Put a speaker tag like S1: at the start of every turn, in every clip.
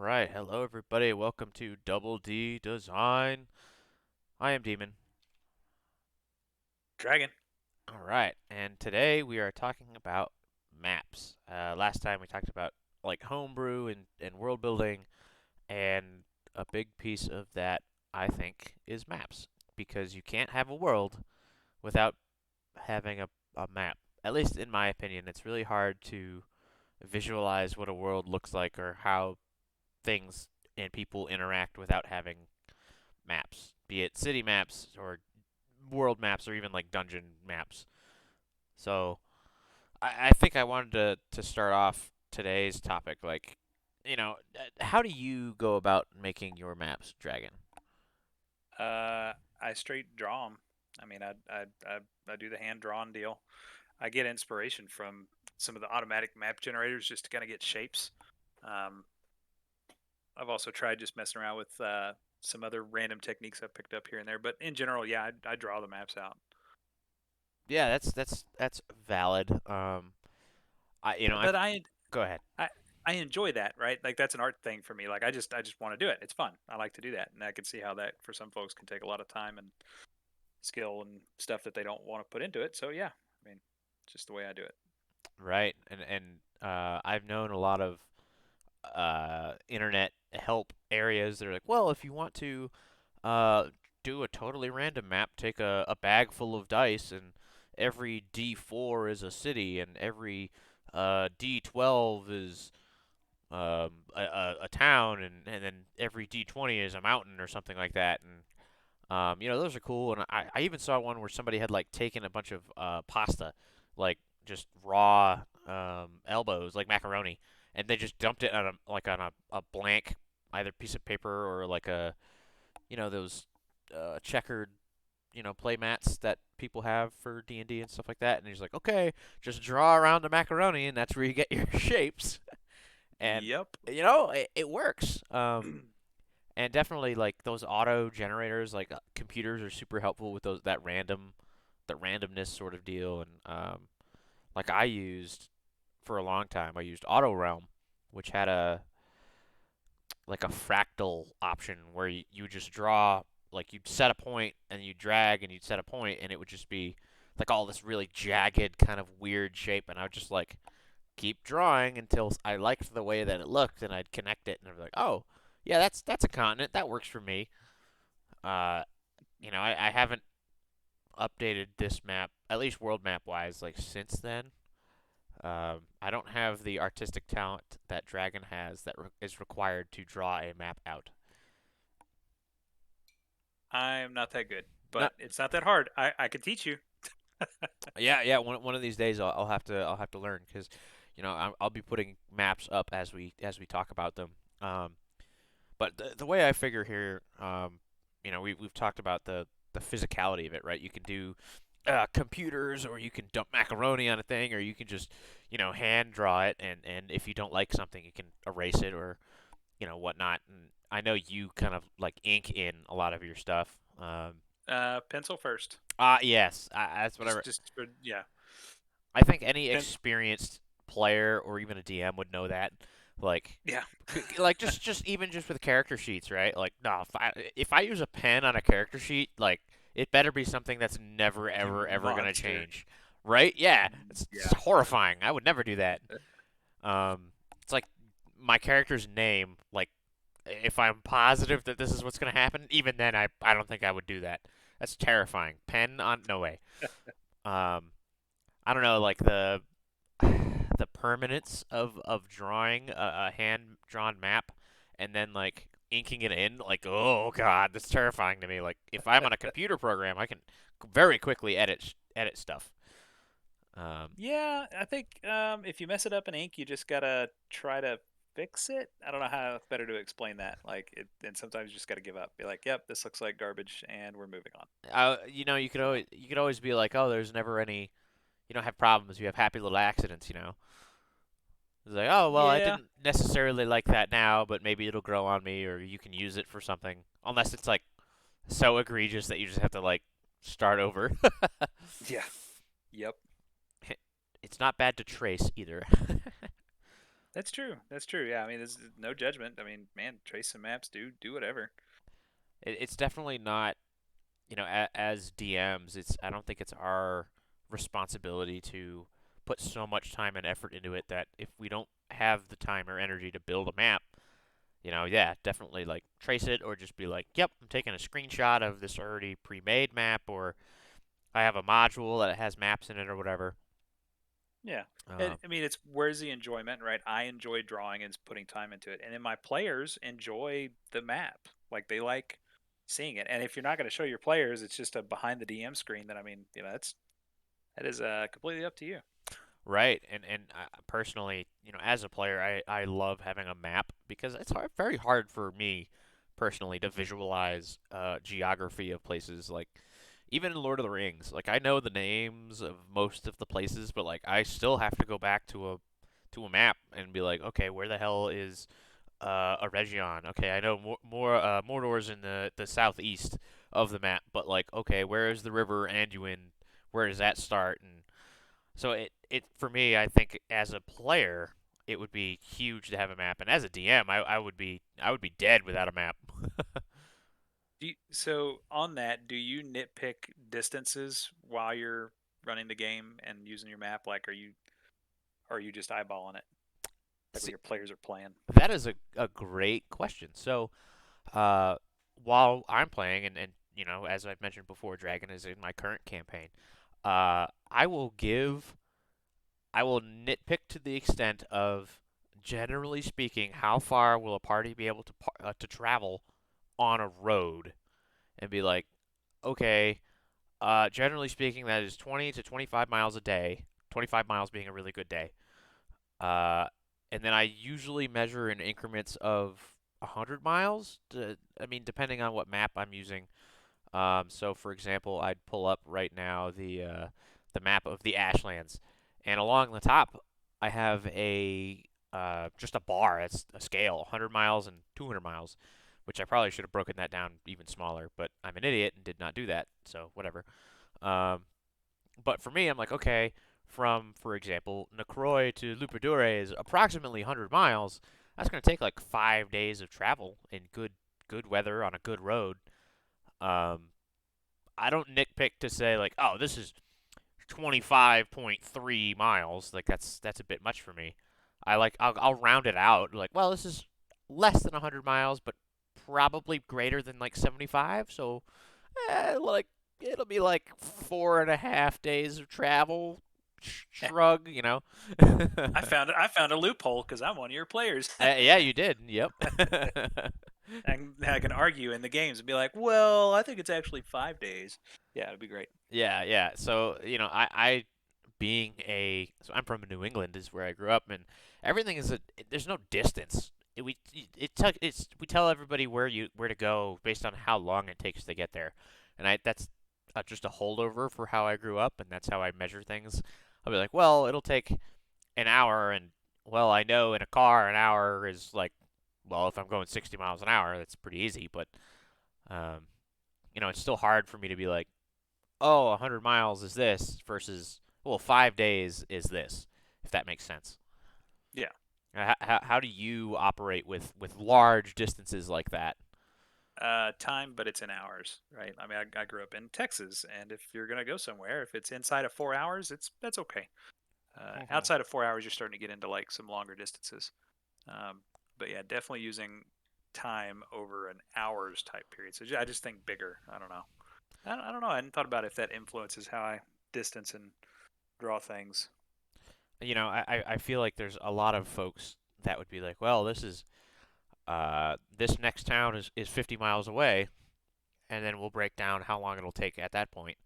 S1: Alright, hello everybody, welcome to Double D Design. I am Demon.
S2: Dragon.
S1: Alright, and today we are talking about maps. Last time we talked about like homebrew and world building, and a big piece of that, I think, is maps. Because you can't have a world without having a map. At least in my opinion, it's really hard to visualize what a world looks like or how things and people interact without having maps, be it city maps or world maps or even like dungeon maps. So I think I wanted to start off today's topic like, how do you go about making your maps, Dragon?
S2: I straight draw them. I mean, I do the hand drawn deal. I get inspiration from some of the automatic map generators just to kind of get shapes. Um, I've also tried just messing around with some other random techniques I've picked up here and there. But in general, yeah, I draw the maps out.
S1: Yeah, that's valid. I
S2: But
S1: go ahead.
S2: I I enjoy that, right? Like that's an art thing for me. Like I just want to do it. It's fun. I like to do that, and I can see how that for some folks can take a lot of time and skill and stuff that they don't want to put into it. So yeah, I mean, it's just the way I do it.
S1: Right, and I've known a lot of internet help areas that are like, well, if you want to Uh, do a totally random map. Take a bag full of dice, and every D4 is a city, and every D12 is a town, and then every D20 is a mountain or something like that. And those are cool. And I even saw one where somebody had like taken a bunch of pasta, like just raw elbows, like macaroni, and they just dumped it on a blank either piece of paper or like a those checkered play mats that people have for D&D and stuff like that. And he's like, okay, just draw around the macaroni, and that's where you get your shapes. And
S2: Yep.
S1: it works. And definitely like those auto generators, like computers, are super helpful with those that randomness sort of deal. And like I used for a long time, I used Auto Realm, which had a like a fractal option where you just draw, like you'd set a point and you drag and you'd set a point, and it would just be like all this really jagged kind of weird shape, and I would just like keep drawing until I liked the way that it looked, and I'd connect it and I'd be like, oh yeah, that's a continent, that works for me. uh I haven't updated this map, at least world map wise, like since then. I don't have the artistic talent that Dragon has that is required to draw a map out.
S2: I'm not that good,
S1: No,
S2: but it's not that hard. I could teach you.
S1: yeah. One of these days I'll have to learn because, I'll be putting maps up as we talk about them. But the way I figure here, we've talked about the physicality of it, right? You can do computers, or you can dump macaroni on a thing, or you can just hand draw it, and if you don't like something, you can erase it or whatnot. And I know you kind of like ink in a lot of your stuff.
S2: Pencil first.
S1: Yes, that's
S2: Just
S1: whatever.
S2: just for, yeah.
S1: I think any
S2: Pen,
S1: experienced player or even a DM would know that. Like,
S2: yeah.
S1: like just even just with character sheets, right? Like, no, if I use a pen on a character sheet, like it better be something that's never
S2: A
S1: ever gonna
S2: monster.
S1: change, right? Yeah, it's
S2: Yeah.
S1: horrifying. I would never do that. It's like my character's name. Like, if I'm positive that this is what's gonna happen, even then I don't think I would do that. That's terrifying. Pen on, no way. Um, I don't know, like the permanence of drawing a hand drawn map and then like inking it in, like, oh god, that's terrifying to me. Like if I'm on a computer program, I can very quickly edit stuff. Um,
S2: Yeah, I think if you mess it up in ink, you just gotta try to fix it. I don't know how better to explain that. Like, and sometimes you just gotta give up. Be like, "Yep, this looks like garbage, and we're moving on." So,
S1: you could always be like, oh, there's never any, you don't have problems, you have happy little accidents. It's like, oh well, I
S2: yeah,
S1: didn't necessarily like that now, but maybe it'll grow on me, or you can use it for something. Unless it's like so egregious that you just have to like start over.
S2: yeah, yep.
S1: It's not bad to trace either.
S2: That's true. That's true. Yeah, I mean, there's no judgment. I mean, man, trace some maps, do whatever.
S1: It's definitely not, as DMs, I don't think it's our responsibility to put so much time and effort into it that if we don't have the time or energy to build a map, yeah, definitely like trace it or just be like, yep, I'm taking a screenshot of this already pre-made map, or I have a module that has maps in it or whatever.
S2: Yeah.
S1: Um,
S2: I mean, it's where's the enjoyment, right? I enjoy drawing and putting time into it, and then my players enjoy the map. Like they like seeing it. And if you're not going to show your players, it's just a behind the DM screen. Then I mean, that is completely up to you.
S1: right, and personally, as a player, I love having a map because it's very hard for me personally to visualize geography of places like even in Lord of the Rings. Like I know the names of most of the places, but like I still have to go back to a map and be like, okay, where the hell is a region? Okay, I know Mordor's in the southeast of the map, but like, okay, where is the river Anduin? Where does that start? And so it for me, I think as a player, it would be huge to have a map, and as a DM, I would be dead without a map.
S2: So on that, do you nitpick distances while you're running the game and using your map? Like, are you just eyeballing it? Like when
S1: See,
S2: your players are playing?
S1: that is a great question. So, uh, while I'm playing, and as I've mentioned before, Dragon is in my current campaign. I will nitpick to the extent of, generally speaking, how far will a party be able to travel on a road, and be like, okay, generally speaking, that is 20 to 25 miles a day. 25 miles being a really good day. Uh, and then I usually measure in increments of 100 miles. I mean, depending on what map I'm using. So, for example, I'd pull up right now the map of the Ashlands, and along the top, I have just a bar. It's a scale, 100 miles and 200 miles, which I probably should have broken that down even smaller, but I'm an idiot and did not do that. So whatever. Um, but for me, I'm like, okay, from, for example, Necroy to Lupadure is approximately 100 miles. That's going to take like 5 days of travel in good weather on a good road. Um, I don't nitpick to say like, oh, this is 25.3 miles. Like that's a bit much for me. I'll round it out. Like, well, this is less than 100 miles, but probably greater than like 75. So, like it'll be like 4.5 days of travel. Shrug.
S2: I found a loophole because I'm one of your players.
S1: Yeah, you did. Yep.
S2: I can argue in the games and be like, well, I think it's actually 5 days. Yeah, it'd be great.
S1: Yeah, yeah. So, I being so I'm from New England is where I grew up, and everything there's no distance. We tell everybody where to go based on how long it takes to get there, and that's just a holdover for how I grew up, and that's how I measure things. I'll be like, well, it'll take an hour, and well, I know in a car an hour is like, well, if I'm going 60 miles an hour, that's pretty easy, but um, it's still hard for me to be like, oh, 100 miles is this versus, well, 5 days is this, if that makes sense.
S2: Yeah.
S1: How do you operate with large distances like that?
S2: Time, but it's in hours, right? I mean, I grew up in Texas, and if you're gonna go somewhere, if it's inside of 4 hours, that's okay.
S1: Hmm.
S2: Outside of 4 hours, you're starting to get into like some longer distances. Um, but yeah, definitely using time over an hours type period. So I just think bigger. I don't know. I don't know. I hadn't thought about if that influences how I distance and draw things.
S1: I feel like there's a lot of folks that would be like, well, this next town is 50 miles away, and then we'll break down how long it'll take at that point.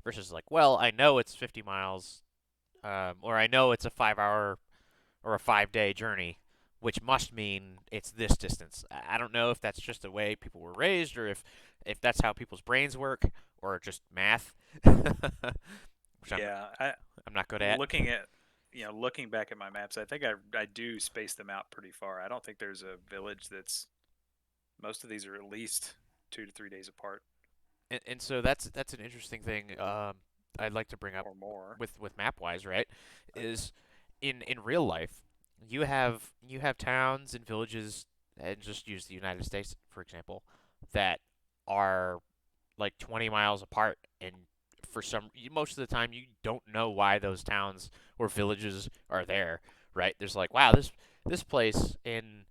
S1: Versus like, well, I know it's 50 miles, or I know it's a 5 hour or a 5 day journey, which must mean it's this distance. I don't know if that's just the way people were raised, or if that's how people's brains work, or just math, which
S2: Yeah,
S1: I'm not good at.
S2: looking at looking back at my maps, I think I do space them out pretty far. I don't think there's a village that's most of these are at least 2 to 3 days apart
S1: And so that's an interesting thing. I'd like to bring up
S2: or more.
S1: with MapWise, right? Is in real life. you have towns and villages, and just use the United States for example, that are like 20 miles apart, and most of the time you don't know why those towns or villages are there, right? There's like, wow, this place in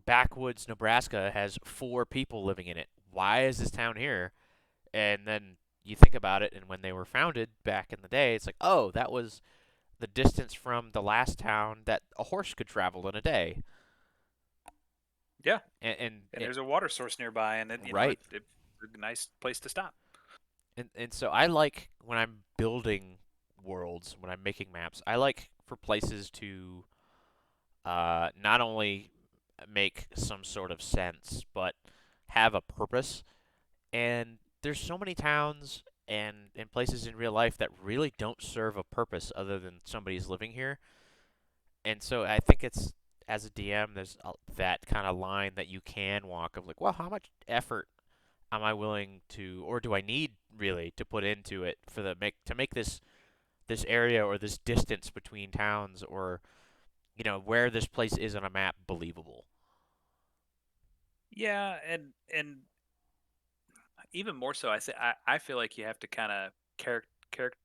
S1: backwoods Nebraska has 4 people living in it. Why is this town here? And then you think about it, and when they were founded back in the day, it's like, oh, that was the distance from the last town that a horse could travel in a day.
S2: Yeah,
S1: And, and
S2: and
S1: it,
S2: there's a water source nearby, and
S1: right.
S2: it's a nice place to stop.
S1: And so I like when I'm building worlds, when I'm making maps, I like for places to not only make some sort of sense, but have a purpose. And there's so many towns and places in real life that really don't serve a purpose other than somebody's living here. And so I think it's, as a DM, there's that kind of line that you can walk of like, well, how much effort am I willing to, or do I need really to put into it for the make to make this area or this distance between towns, or where this place is on a map, believable.
S2: Yeah, and even more so, I feel like you have to kind of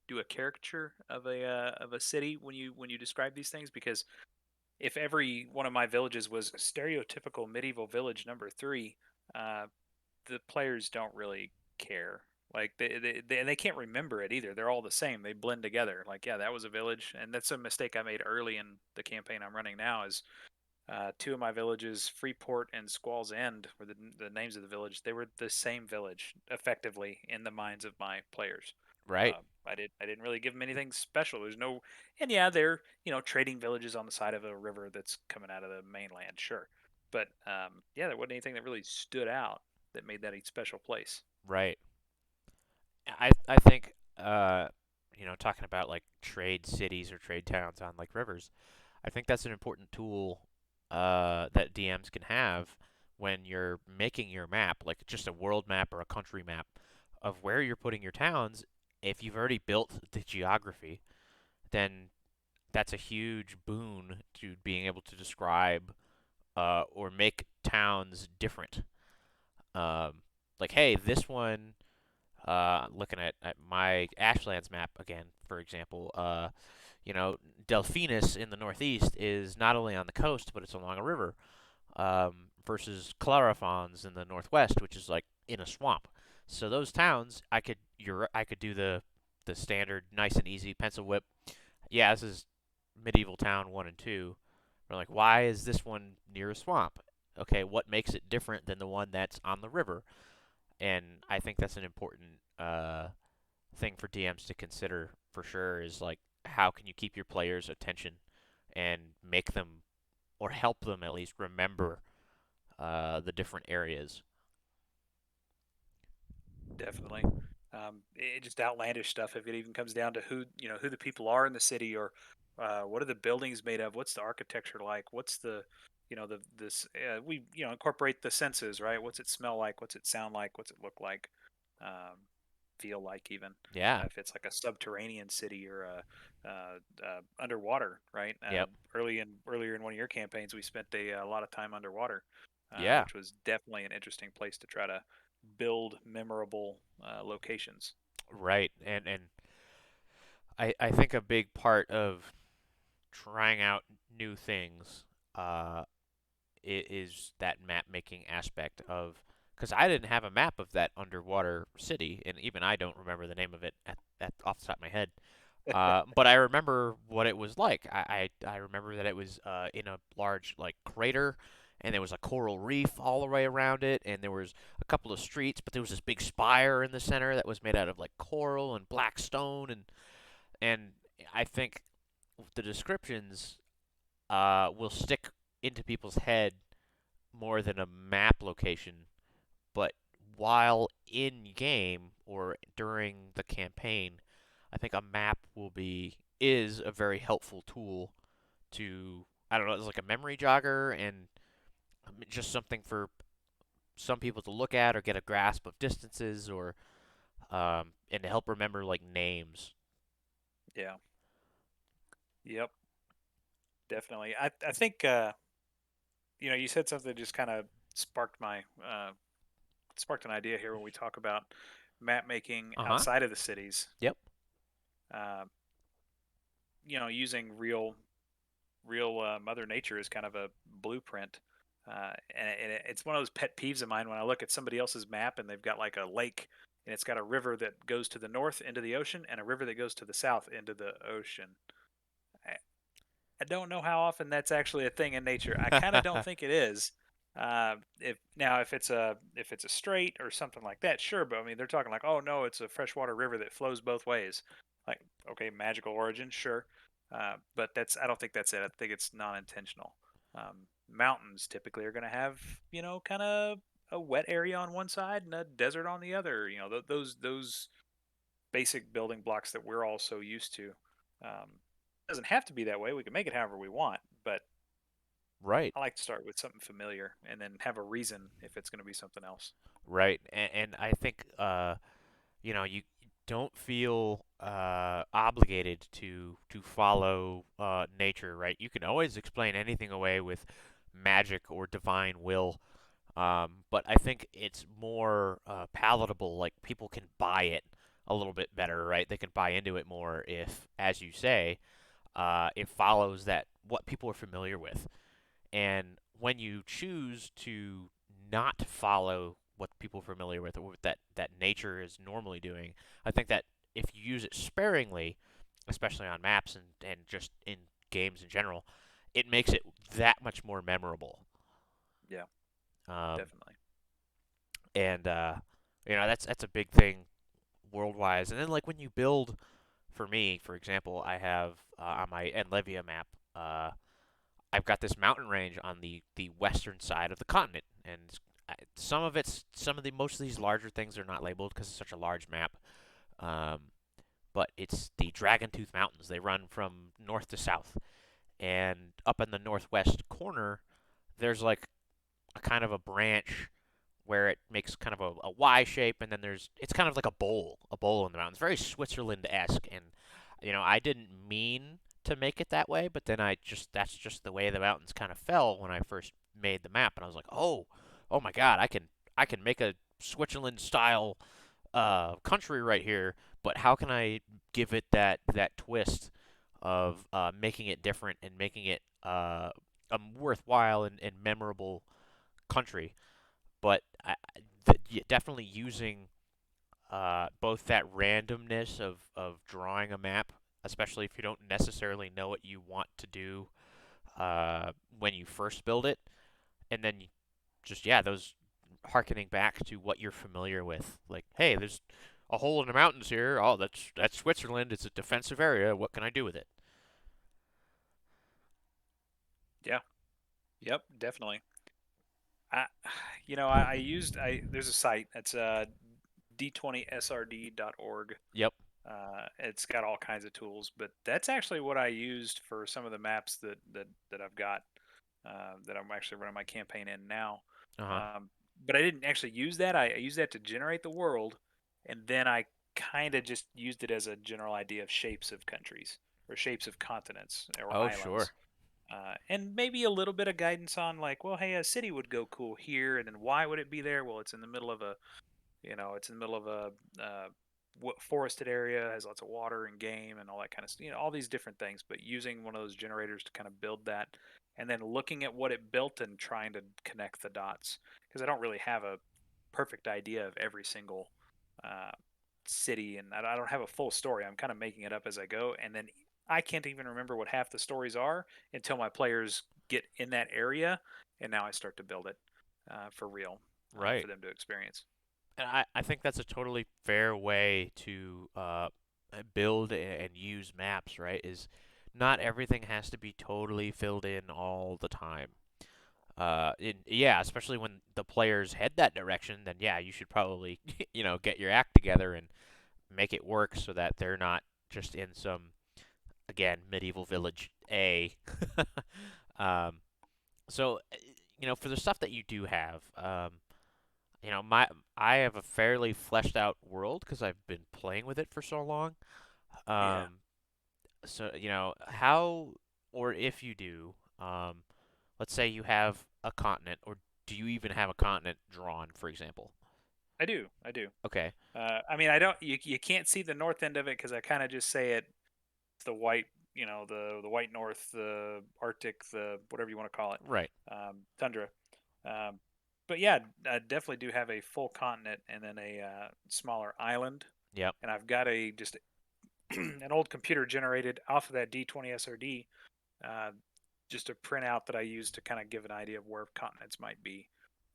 S2: do a caricature of a city when you describe these things, because if every one of my villages was stereotypical medieval village number three, uh, the players don't really care. Like and they can't remember it either. They're all the same. They blend together. Like, yeah, that was a village, and that's a mistake I made early in the campaign I'm running now. Is two of my villages, Freeport and Squall's End, were the names of the village. They were the same village, effectively, in the minds of my players.
S1: Right,
S2: I didn't really give them anything special. There's no, and yeah, they're trading villages on the side of a river that's coming out of the mainland, sure, but yeah, there wasn't anything that really stood out that made that a special place.
S1: right. I think talking about like trade cities or trade towns on like rivers, I think that's an important tool that DMs can have when you're making your map, like just a world map or a country map of where you're putting your towns. If you've already built the geography, then that's a huge boon to being able to describe or make towns different. Um, like, hey, this one, looking at my Ashlands map again, for example, you know, Delphinus in the northeast is not only on the coast, but it's along a river, versus Clarifons in the northwest, which is like in a swamp. So those towns, I could do the standard nice and easy pencil whip. Yeah, this is medieval town 1 and 2. We're like, why is this one near a swamp? Okay, what makes it different than the one that's on the river? And I think that's an important thing for DMs to consider for sure. Is like, how can you keep your players' attention and make them, or help them at least remember the different areas.
S2: Definitely. Just outlandish stuff. If it even comes down to who the people are in the city, or what are the buildings made of? What's the architecture like? What's the, the this we incorporate the senses, right? What's it smell like? What's it sound like? What's it look like? Um, feel like even
S1: Yeah.
S2: if it's like a subterranean city or underwater, right?
S1: Yep.
S2: Earlier in one of your campaigns, we spent a lot of time underwater,
S1: Yeah.
S2: which was definitely an interesting place to try to build memorable locations.
S1: Right. And I think a big part of trying out new things uh, is that map making aspect of, because I didn't have a map of that underwater city, and even I don't remember the name of it off the top of my head. But I remember what it was like. I remember that it was in a large like crater, and there was a coral reef all the way around it, and there was a couple of streets, but there was this big spire in the center that was made out of like coral and black stone, and I think the descriptions will stick into people's head more than a map location. But while in game or during the campaign, I think a map is a very helpful tool to, I don't know, it's like a memory jogger, and just something for some people to look at or get a grasp of distances, or and to help remember like names.
S2: Yeah. Yep. definitely. I think you said something that just kind of sparked my sparked an idea here when we talk about map making
S1: Uh-huh.
S2: outside of the cities.
S1: Yep.
S2: Uh, using real Mother Nature is kind of a blueprint. And it's one of those pet peeves of mine when I look at somebody else's map and they've got like a lake and it's got a river that goes to the north into the ocean and a river that goes to the south into the ocean. I, I don't know how often that's actually a thing in nature. I kind of don't think it is. If it's a straight or something like that, sure. But I mean, they're talking like, oh no, it's a freshwater river that flows both ways. Like, okay, magical origin, sure. But I don't think that's it. I think it's non-intentional. Mountains typically are going to have, kind of a wet area on one side and a desert on the other. Those basic building blocks that we're all so used to. It doesn't have to be that way. We can make it however we want, but
S1: Right.
S2: I like to start with something familiar and then have a reason if it's going to be something else.
S1: Right. And I think you don't feel obligated to follow nature, right? You can always explain anything away with magic or divine will. But I think it's more palatable, like people can buy it a little bit better, right? They can buy into it more if, as you say, it follows that what people are familiar with. And when you choose to not follow what people are familiar with or what that nature is normally doing, I think that if you use it sparingly, especially on maps and just in games in general, it makes it that much more memorable.
S2: Yeah,
S1: Um,
S2: definitely.
S1: and that's a big thing world wise. And then like when you build, for me, for example, I have on my Enlevia map, I've got this mountain range on the western side of the continent, and some of the most of these larger things are not labeled because it's such a large map. Um, but it's the Dragon Tooth Mountains. They run from north to south, and up in the northwest corner, there's like a kind of a branch where it makes kind of a Y shape, and then it's kind of like a bowl in the mountains, very Switzerland-esque. And I didn't mean to make it that way, but then that's just the way the mountains kind of fell when I first made the map, and I was like, oh my God, I can make a Switzerland style country right here, but how can I give it that twist of making it different and making it a worthwhile and memorable country? But definitely using both that randomness of drawing a map, especially if you don't necessarily know what you want to do when you first build it, and then just yeah, those harkening back to what you're familiar with. Like, hey, there's a hole in the mountains here. Oh, that's Switzerland. It's a defensive area. What can I do with it?
S2: Yeah. Yep. Definitely. I, I used there's a site that's d20srd.org.
S1: Yep.
S2: It's got all kinds of tools, but that's actually what I used for some of the maps that I've got that I'm actually running my campaign in now.
S1: Uh huh.
S2: Um, but I didn't actually use that. I used that to generate the world, and then I kind of just used it as a general idea of shapes of countries or shapes of continents or
S1: Oh,
S2: islands.
S1: sure.
S2: And maybe a little bit of guidance on like, well, hey, a city would go cool here, and then why would it be there? Well, it's in the middle of a uh, forested area, has lots of water and game and all that kind of stuff. All these different things. But using one of those generators to kind of build that, and then looking at what it built and trying to connect the dots, because I don't really have a perfect idea of every single uh, city, and I don't have a full story. I'm kind of making it up as I go, and then I can't even remember what half the stories are until my players get in that area, and now I start to build it for real for
S1: Right.
S2: them to experience.
S1: And I think that's a totally fair way to build and use maps, right? Is not everything has to be totally filled in all the time. Yeah, especially when the players head that direction, then yeah, you should probably, get your act together and make it work so that they're not just in some, again, medieval village A. um, so, for the stuff that you do have, my I have a fairly fleshed out world because I've been playing with it for so long.
S2: Yeah.
S1: Um, so, how? or if you do, let's say you have a continent, or do you even have a continent drawn, for example?
S2: I do. I do.
S1: Okay,
S2: I mean, I don't. You can't see the north end of it because I kind of just say it. The white, the white north, the Arctic, the whatever you want to call it,
S1: right.
S2: tundra. Um, but yeah, I definitely do have a full continent and then a smaller island.
S1: Yep,
S2: And I've got a just an old computer generated off of that D20 SRD, uh, just a printout that I use to kind of give an idea of where continents might be.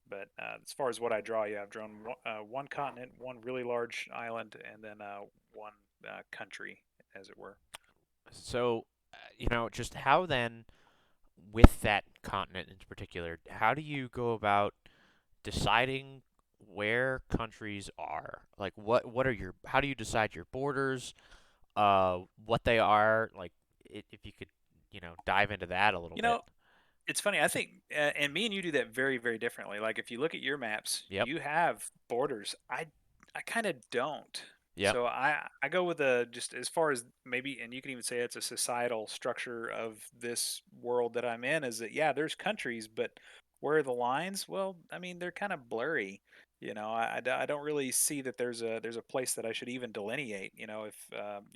S2: But as far as what I draw, yeah, I've drawn one continent, one really large island, and then one country, as it were.
S1: so just how then, with that continent in particular, how do you go about deciding where countries are? Like, what are your, how do you decide your borders, what they are, like, if you could, dive into that a little
S2: You
S1: bit.
S2: know, it's funny. I think, and me and you do that very, very differently. Like if you look at your maps,
S1: Yep,
S2: you have borders. I kind of don't.
S1: yep,
S2: So I go with a just as far as maybe, and you can even say it's a societal structure of this world that I'm in. Is that yeah, there's countries, but where are the lines? Well, I mean they're kind of blurry. I don't really see that there's a place that I should even delineate. If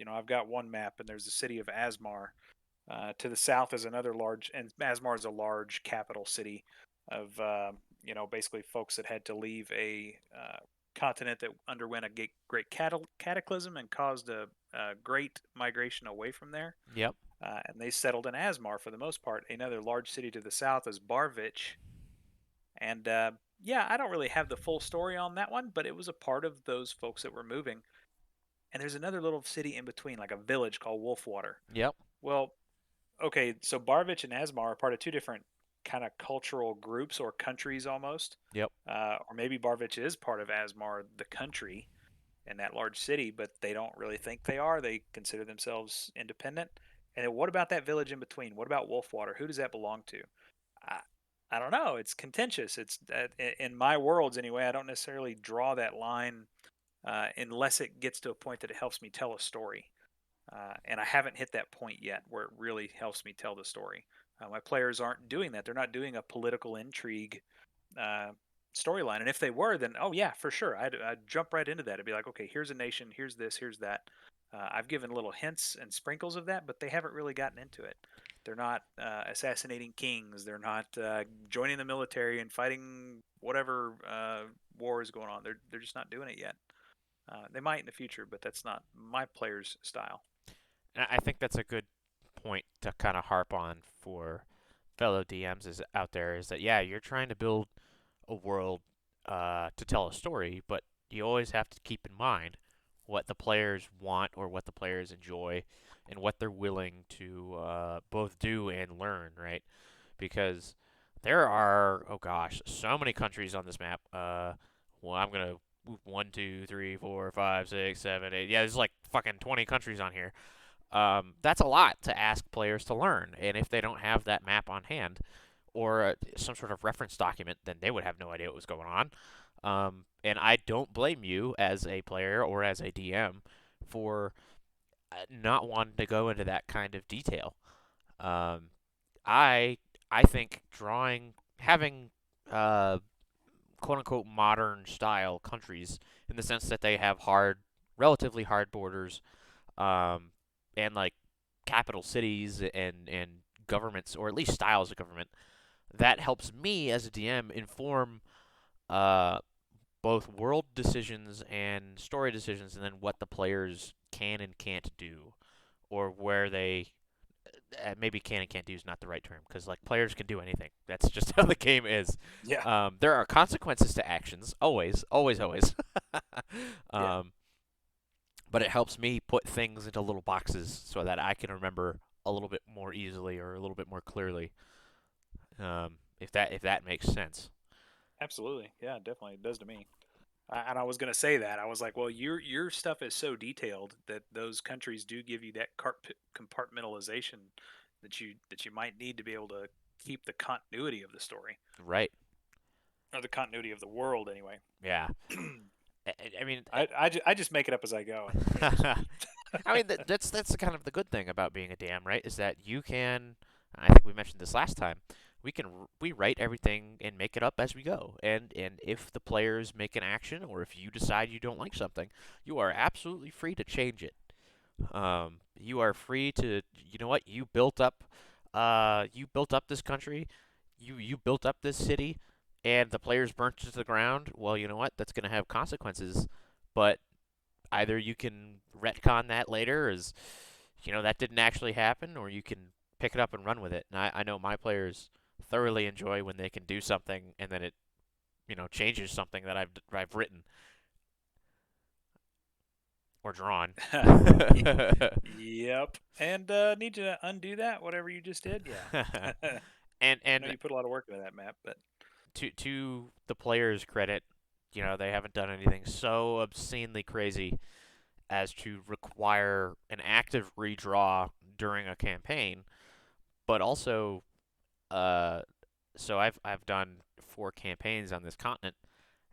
S2: I've got one map and there's the city of Asmar, to the south is another large, and Asmar is a large capital city of, basically folks that had to leave a continent that underwent a great cataclysm and caused a great migration away from there.
S1: yep,
S2: And they settled in Asmar for the most part. Another large city to the south is Barvich. And yeah, I don't really have the full story on that one, but it was a part of those folks that were moving. And there's another little city in between, like a village called Wolfwater.
S1: yep,
S2: Well, okay, so Barvich and Asmar are part of two different kind of cultural groups or countries almost.
S1: yep,
S2: Or maybe Barvich is part of Asmar, the country, in that large city, but they don't really think they are. They consider themselves independent. And then what about that village in between? What about Wolfwater? Who does that belong to? I, I don't know. It's contentious. It's in my worlds anyway. I don't necessarily draw that line unless it gets to a point that it helps me tell a story. And I haven't hit that point yet where it really helps me tell the story. My players aren't doing that. They're not doing a political intrigue uh, storyline. And if they were, then oh yeah, for sure, I'd jump right into that. I'd be like, okay, here's a nation, here's this, here's that. I've given little hints and sprinkles of that, but they haven't really gotten into it. They're not assassinating kings. They're not joining the military and fighting whatever war is going on. They're just not doing it yet. They might in the future, but that's not my players' style.
S1: and I think that's a good point to kind of harp on for fellow DMs is out there, is that yeah, you're trying to build a world to tell a story, but you always have to keep in mind what the players want or what the players enjoy and what they're willing to both do and learn, right? Because there are, oh gosh, so many countries on this map. Well, I'm gonna move 1, 2, 3, 4, 5, 6, 7, 8. Yeah, there's like fucking 20 countries on here. That's a lot to ask players to learn, and if they don't have that map on hand or some sort of reference document, then they would have no idea what was going on. And I don't blame you as a player or as a DM for not wanting to go into that kind of detail. Um, I think having uh, quote unquote modern style countries in the sense that they have relatively hard borders, um, and like capital cities and governments, or at least styles of government, that helps me as a DM inform uh, both world decisions and story decisions, and then what the players can and can't do, or where they maybe can and can't do is not the right term, because like players can do anything. That's just how the game is.
S2: Yeah,
S1: There are consequences to actions, always, always, always.
S2: yeah,
S1: um, but it helps me put things into little boxes so that I can remember a little bit more easily or a little bit more clearly. If that makes sense.
S2: absolutely. Yeah, definitely, it does to me. And I was going to say that I was like, well, your stuff is so detailed that those countries do give you that compartmentalization that you might need to be able to keep the continuity of the story
S1: Right.
S2: or the continuity of the world anyway.
S1: Yeah. I mean,
S2: I just make it up as I go, and
S1: I mean that's kind of the good thing about being a DM, right? Is that you can I think we mentioned this last time. We write everything and make it up as we go. And if the players make an action or if you decide you don't like something, you are absolutely free to change it. You are free to, you know what, you built up this country, you built up this city, and the players burnt it to the ground. Well, you know what, that's going to have consequences, but either you can retcon that later as, that didn't actually happen, or you can pick it up and run with it. And I know my players thoroughly enjoy when they can do something and then it, changes something that I've written or drawn.
S2: Y- yep. And need you to undo that, whatever you just did. Yeah.
S1: and
S2: I know
S1: and
S2: you put a lot of work into that map, but
S1: to the players' credit, they haven't done anything so obscenely crazy as to require an active redraw during a campaign, but also, uh, so I've done 4 campaigns on this continent,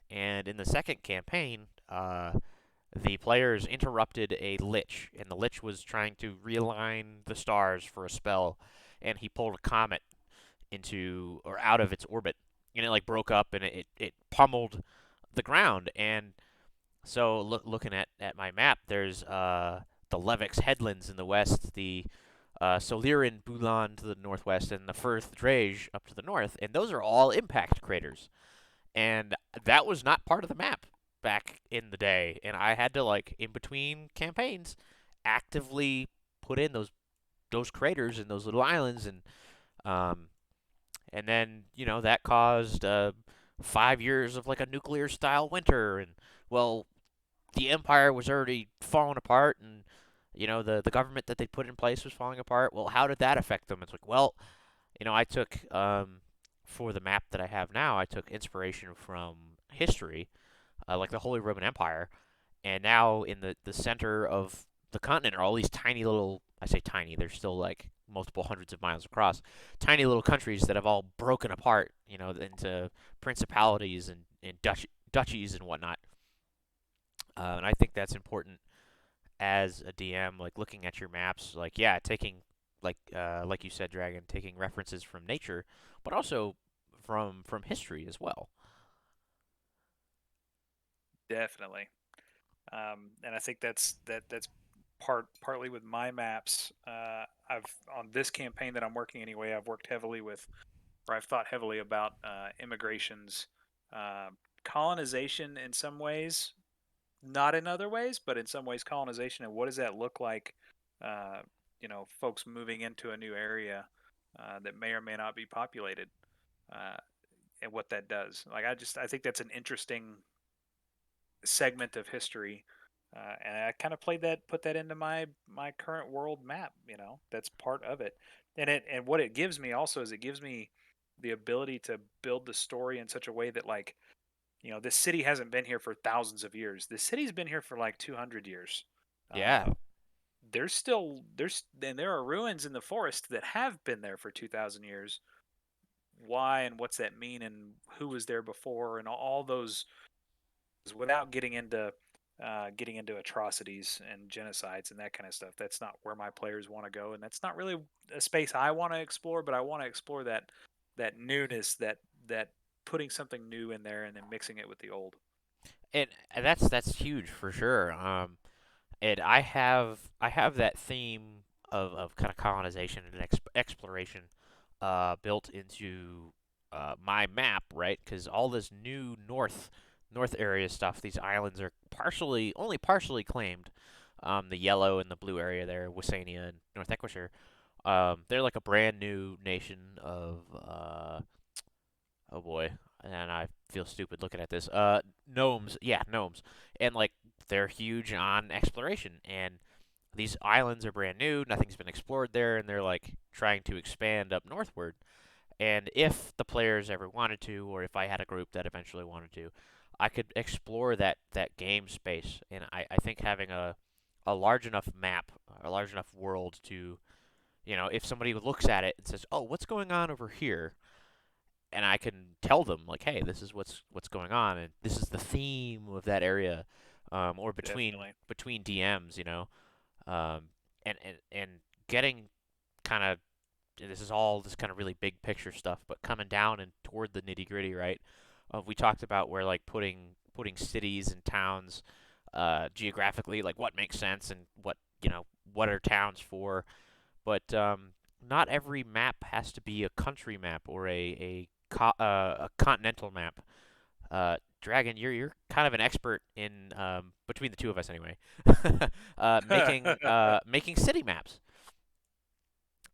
S1: and in the second campaign, the players interrupted a lich, and the lich was trying to realign the stars for a spell, and he pulled a comet into or out of its orbit, and it like broke up and it pummeled the ground. And so looking at my map, there's the Levex headlands in the west, the Soliran Bulan to the northwest, and the Firth Drage up to the north, and those are all impact craters. And that was not part of the map back in the day, and I had to like in between campaigns actively put in those craters and those little islands, um, and then that caused 5 years of like a nuclear style winter, and well, the empire was already falling apart, and the government that they put in place was falling apart. Well, how did that affect them? It's like, well, I took for the map that I have now, I took inspiration from history, like the Holy Roman Empire, and now in the center of the continent are all these tiny little, I say tiny, they're still like multiple hundreds of miles across, tiny little countries that have all broken apart, into principalities and duchies and whatnot. And I think that's important as a DM, like looking at your maps, like yeah, taking like you said, Dragon, taking references from nature, but also from history as well.
S2: definitely. And I think that's partly with my maps. I've on this campaign that I'm working anyway. I've worked heavily with, or I've thought heavily about immigrations, uh, colonization in some ways, not in other ways, but in some ways colonization. And what does that look like? Uh, folks moving into a new area that may or may not be populated, uh, and what that does. Like I think that's an interesting segment of history, and I kind of put that into my current world map. That's part of it, and what it gives me also is it gives me the ability to build the story in such a way that like this city hasn't been here for thousands of years. The city's been here for like 200 years.
S1: Yeah,
S2: Uh, and there are ruins in the forest that have been there for 2,000 years. Why and what's that mean and who was there before and all those without getting into atrocities and genocides and that kind of stuff. That's not where my players want to go, and that's not really a space I want to explore. But I want to explore that newness, that putting something new in there and then mixing it with the old.
S1: and that's huge for sure. And I have that theme of kind of colonization and exploration built into my map, right? Because all this new north area stuff, these islands are only partially claimed. The yellow and the blue area there, Wisania and North Equishire, they're like a brand new nation of oh boy, and I feel stupid looking at this. Gnomes, yeah, gnomes, and like they're huge on exploration, and these islands are brand new. Nothing's been explored there, and they're like trying to expand up northward. And if the players ever wanted to, or if I had a group that eventually wanted to, I could explore that game space. And I think having a large enough map, a large enough world to, if somebody looks at it and says, "Oh, what's going on over here?" and I can tell them like, "Hey, this is what's going on, and this is the theme of that area," or
S2: Definitely.
S1: between DMs, um, and getting kind of this is all this kind of really big picture stuff, but coming down and toward the nitty gritty, right? We talked about where like putting cities and towns geographically, like what makes sense and what what are towns for, but not every map has to be a country map or a continental map. Dragon, you're kind of an expert in between the two of us anyway, making city maps.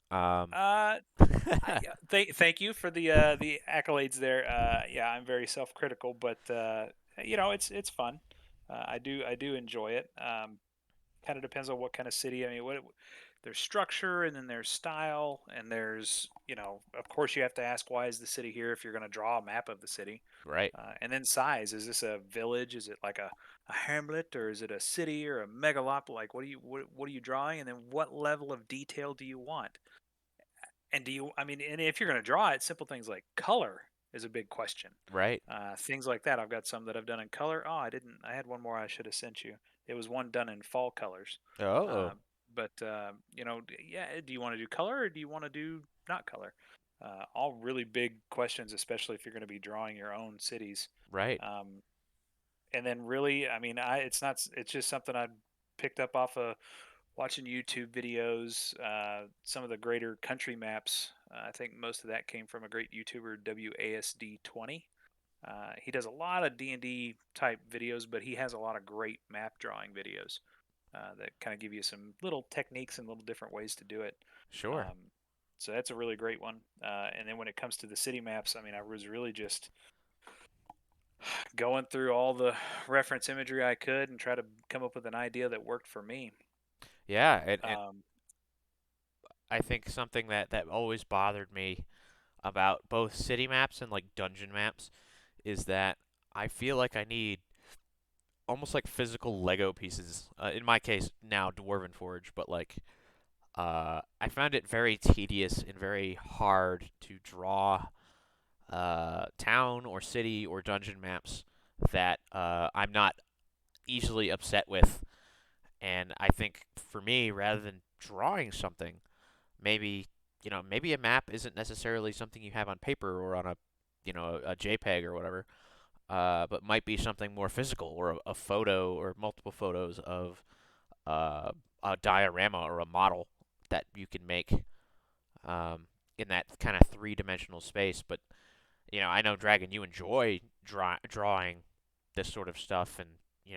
S1: Um,
S2: uh, thank you for the accolades there. Yeah, I'm very self-critical, but it's fun. I do enjoy it. Kind of depends on what kind of city. I mean, what there's structure, and then there's style, and there's of course you have to ask why is the city here if you're going to draw a map of the city,
S1: right,
S2: and then size. Is this a village? Is it like a hamlet, or is it a city or a megalop? Like what are you drawing, and then what level of detail do you want? And do you, I mean, and if you're going to draw it, simple things like color is a big question.
S1: right.
S2: Things like that. I've got some that I've done in color. Oh, I didn't. I had one more I should have sent you. It was one done in fall colors. Uh,
S1: Oh,
S2: but yeah. Do you want to do color or do you want to do not color? All really big questions, especially if you're going to be drawing your own cities.
S1: right.
S2: Um, and then really, I mean, it's not. It's just something I picked up off of watching YouTube videos, some of the greater country maps. I think most of that came from a great YouTuber, WASD20. He does a lot of D&D type videos, but he has a lot of great map drawing videos that kind of give you some little techniques and little different ways to do it.
S1: Sure.
S2: Um, so that's a really great one. And then when it comes to the city maps, I mean, I was really just going through all the reference imagery I could and try to come up with an idea that worked for me.
S1: Yeah, and
S2: Um,
S1: I think something that always bothered me about both city maps and like dungeon maps is that I feel like I need almost like physical Lego pieces. In my case, now Dwarven Forge, but like I found it very tedious and very hard to draw town or city or dungeon maps that I'm not easily upset with. And I think for me, rather than drawing something, maybe maybe a map isn't necessarily something you have on paper or on a JPEG or whatever, but might be something more physical or a photo or multiple photos of uh, a diorama or a model that you can make um, in that kind of three-dimensional space. But I know Dragon, you enjoy drawing this sort of stuff, and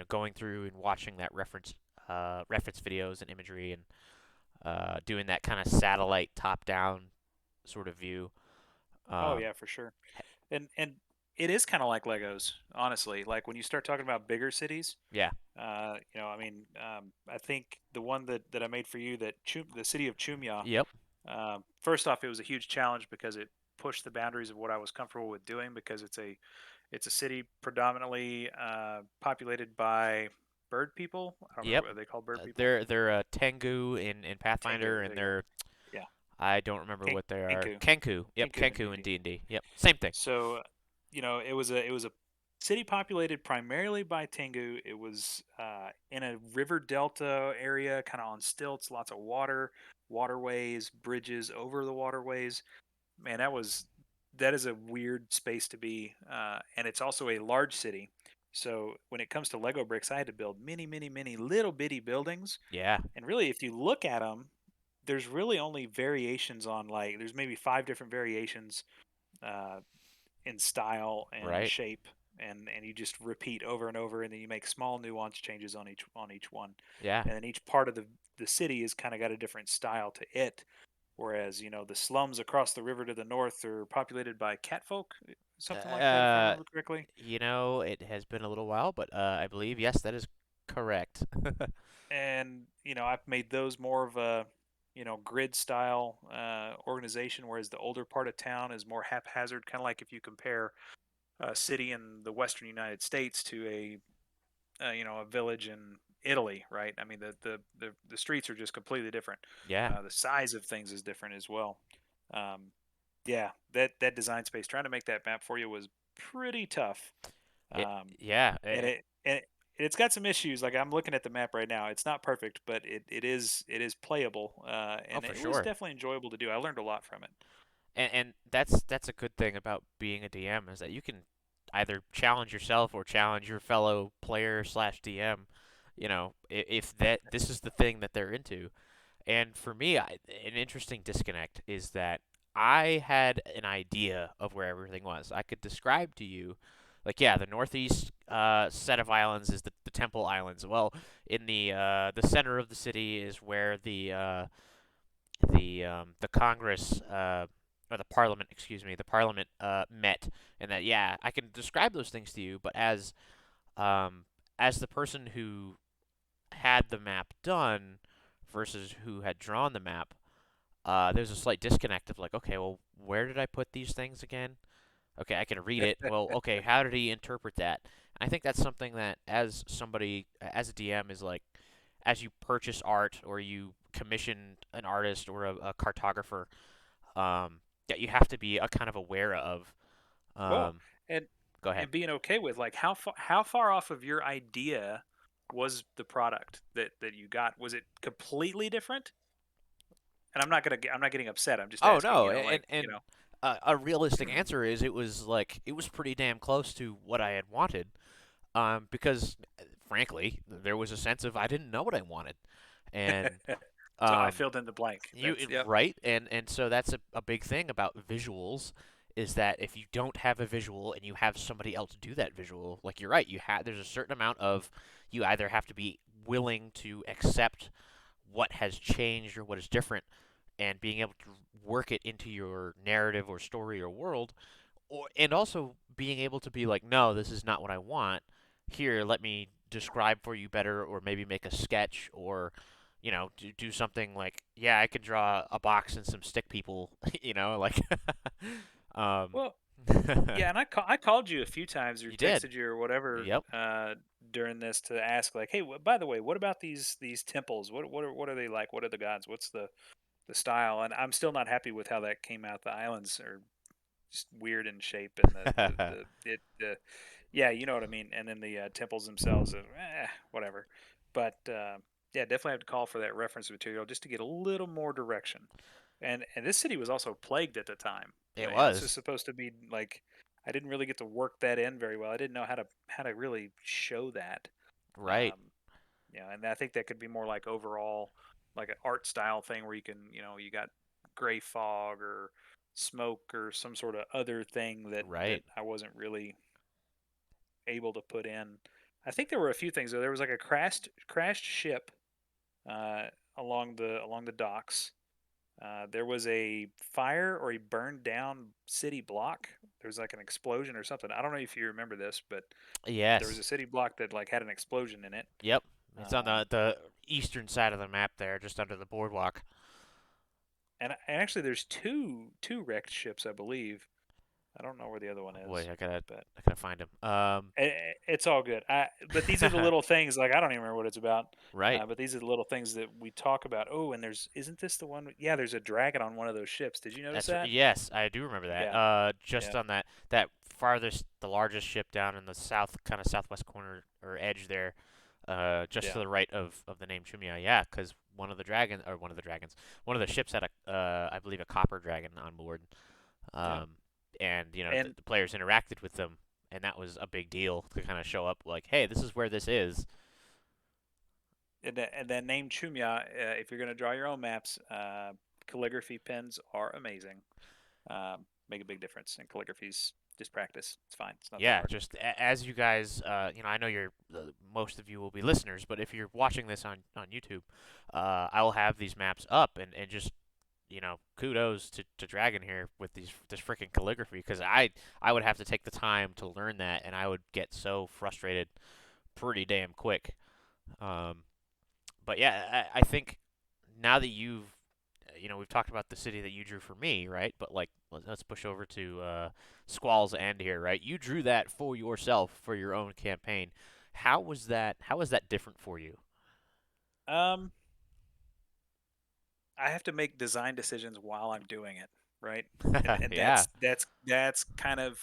S1: going through and watching that reference videos and imagery, and doing that kind of satellite top-down sort of view.
S2: oh
S1: Um,
S2: yeah, for sure. And it is kind of like Legos, honestly. Like when you start talking about bigger cities,
S1: yeah.
S2: I mean, I think the one that I made for you, the city of Chumya.
S1: Yep.
S2: First off, it was a huge challenge because it pushed the boundaries of what I was comfortable with doing because it's a city predominantly populated by bird people. I don't
S1: Yep.
S2: remember, are they called bird people?
S1: They're Tengu in Pathfinder,
S2: Tengu.
S1: and
S2: There you go.
S1: they're
S2: Yeah,
S1: I don't remember what they are.
S2: Kenku.
S1: Kenku. Yep,
S2: Kenku in
S1: Kenku in
S2: D&D.
S1: D&D. Yep, same thing.
S2: So, it was a city populated primarily by Tengu. It was in a river delta area, kind of on stilts, lots of water, waterways, bridges over the waterways. Man, that is a weird space to be, and it's also a large city. So when it comes to Lego bricks, I had to build many, many, many little bitty buildings.
S1: Yeah.
S2: And really, if you look at them, there's really only variations on like there's maybe five different variations. Uh, in style and
S1: Right.
S2: shape, and you just repeat over and over, and then you make small nuance changes on each one,
S1: Yeah.
S2: and then each part of the city has kind of got a different style to it. Whereas the slums across the river to the north are populated by catfolk, something like that, if I
S1: Uh,
S2: remember correctly.
S1: it has been a little while, but I believe yes, that is correct.
S2: And I've made those more of a grid style organization, whereas the older part of town is more haphazard, kind of like if you compare a city in the western United States to a village in Italy, right? I mean, the streets are just completely different.
S1: Yeah.
S2: The size of things is different as well. Um, yeah, that design space, trying to make that map for you was pretty tough.
S1: It
S2: Um,
S1: yeah.
S2: and it it's got some issues. Like I'm looking at the map right now. It's not perfect, but it is playable,
S1: Oh,
S2: and
S1: for
S2: it was
S1: sure.
S2: definitely enjoyable to do. I learned a lot from it.
S1: And that's a good thing about being a DM is that you can either challenge yourself or challenge your fellow player slash DM. You know, if that this is the thing that they're into. And for me, an interesting disconnect is that I had an idea of where everything was. I could describe to you, like, yeah, the northeast set of islands is the Temple Islands. Well, in the center of the city is where the Congress or the Parliament, excuse me, the Parliament met, and that yeah, I can describe those things to you, but um, as the person who had the map done versus who had drawn the map, there's a slight disconnect of like, okay, well, where did I put these things again? Okay, I can read it. Well, okay, how did he interpret that? I think that's something that, as somebody, as a DM, is like, as you purchase art or you commission an artist or a cartographer, that you have to be kind of aware of.
S2: Well,
S1: Um,
S2: and
S1: Go ahead.
S2: being okay with like how far off of your idea was the product that you got? Was it completely different? And I'm not getting upset. I'm just
S1: Oh
S2: asking.
S1: no,
S2: You know, like
S1: a realistic answer is it was pretty damn close to what I had wanted. Because frankly, there was a sense of I didn't know what I wanted, and
S2: so I
S1: um,
S2: filled in the blank.
S1: you
S2: That's yep.
S1: right, and so that's a big thing about visuals is that if you don't have a visual and you have somebody else do that visual, like you're right, you have there's a certain amount of you either have to be willing to accept what has changed or what is different and being able to work it into your narrative or story or world, or and also being able to be like, no, this is not what I want. Here, let me describe for you better, or maybe make a sketch, or do something like, yeah, I can draw a box and some stick people, like, um,
S2: Well, yeah, and I called you a few times or
S1: you did.
S2: texted you or whatever
S1: Yep.
S2: during this to ask like, hey, by the way, what about these temples? What are they like? What are the gods? What's the style? And I'm still not happy with how that came out. The islands are just weird in shape, and the yeah, you know what I mean. And then the temples themselves, are, whatever. But yeah, definitely have to call for that reference material just to get a little more direction. And this city was also plagued at the time.
S1: It
S2: This is
S1: was
S2: supposed to be like I didn't really get to work that in very well. I didn't know how to really show that.
S1: right,
S2: Um, and I think that could be more like overall like an art style thing where you can you got gray fog or smoke or some sort of other thing that
S1: right.
S2: I wasn't really able to put in. I think there were a few things though. There was like a crashed ship uh, along the docks. There was a fire or a burned down city block. There was like an explosion or something. I don't know if you remember this, but there was
S1: Yes.
S2: a city block that like had an explosion in it.
S1: Yep. It's on
S2: Um,
S1: the eastern side of the map there, just under the boardwalk.
S2: and actually, there's two wrecked ships, I believe. I don't know where the other one
S1: Oh boy,
S2: is, but
S1: I gotta find him.
S2: it's all good. But these are the little things. Like I don't even remember what it's about.
S1: Right.
S2: But these are the little things that we talk about. Oh, and isn't this the one? Yeah, there's a dragon on one of those ships. Did you notice that?
S1: Yes, I do remember that.
S2: Yeah,
S1: Just
S2: yeah,
S1: on that farthest, the largest ship down in the kind of southwest corner or edge there, just
S2: yeah,
S1: to the right of the name Chumia. Yeah, because one of the dragons, one of the ships had I believe, a copper dragon on board.
S2: yeah.
S1: Um, and
S2: And
S1: the players interacted with them, and that was a big deal to kind of show up like, hey, this is where this is.
S2: and that name Chumya, if you're going to draw your own maps, calligraphy pens are amazing. Make a big difference. And calligraphy's just practice. It's fine. It's not that
S1: Yeah,
S2: hard.
S1: just as you guys, I know most of you will be listeners, but if you're watching this on YouTube, I will have these maps up and just kudos to Dragon here with this freaking calligraphy because I would have to take the time to learn that and I would get so frustrated pretty damn quick. Um, but yeah, I think now that we've talked about the city that you drew for me, right? But like, let's push over to Squall's End here, right? You drew that for yourself for your own campaign. How was that? How was that different for you?
S2: Um, I have to make design decisions while I'm doing it, right? And
S1: Yeah,
S2: that's kind of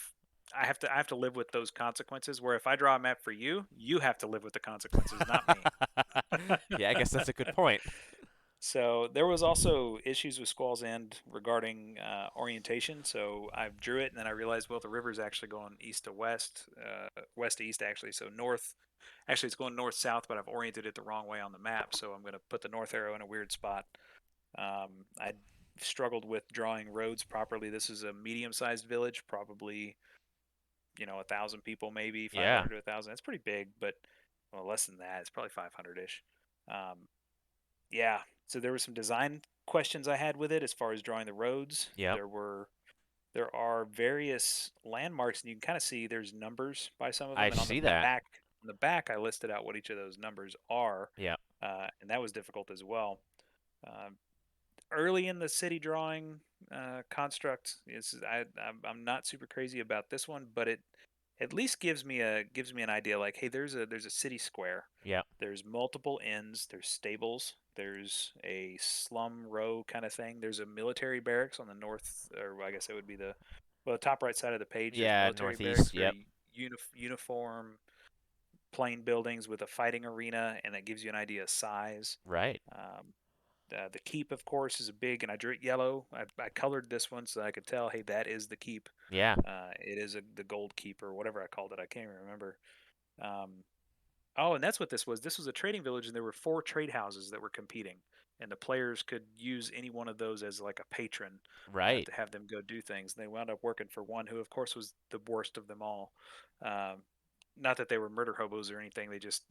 S2: I have to live with those consequences. Where if I draw a map for you, you have to live with the consequences, not me.
S1: Yeah, I guess that's a good point.
S2: So there was also issues with Squall's End regarding orientation. So I drew it, and then I realized, well, the river's actually going east to west, west to east actually. So north, actually it's going north south, but I've oriented it the wrong way on the map. So I'm going to put the north arrow in a weird spot. I struggled with drawing roads properly. This is a medium-sized village, probably 1,000 people, maybe
S1: Yeah.
S2: 500 to 1,000. That's pretty big, but well, less than that. It's probably 500-ish. Um, yeah. So there were some design questions I had with it as far as drawing the roads.
S1: Yep.
S2: There are various landmarks, and you can kind of see there's numbers by some of
S1: I
S2: them. And
S1: see that.
S2: on the back, I listed out what each of those numbers are,
S1: Yep.
S2: and that was difficult as well. Um, Early in the city drawing construct, I'm not super crazy about this one, but it at least gives me an idea. Like, hey, there's a city square.
S1: Yep.
S2: There's multiple inns. There's stables. There's a slum row kind of thing. There's a military barracks on the north, or I guess it would be the top right side of the page. There's
S1: Yeah,
S2: military barracks,
S1: northeast. Yep.
S2: very uniform, plain buildings with a fighting arena, and that gives you an idea of size.
S1: Right.
S2: Um, the keep, of course, is a big, and I drew it yellow. I colored this one so I could tell, hey, that is the keep.
S1: Yeah.
S2: It is the gold keep or whatever I called it. I can't even remember. Um, oh, and that's what this was. This was a trading village, and there were four trade houses that were competing, and the players could use any one of those as like a patron
S1: Right.
S2: to have them go do things. And they wound up working for one who, of course, was the worst of them all. Um, not that they were murder hobos or anything. They just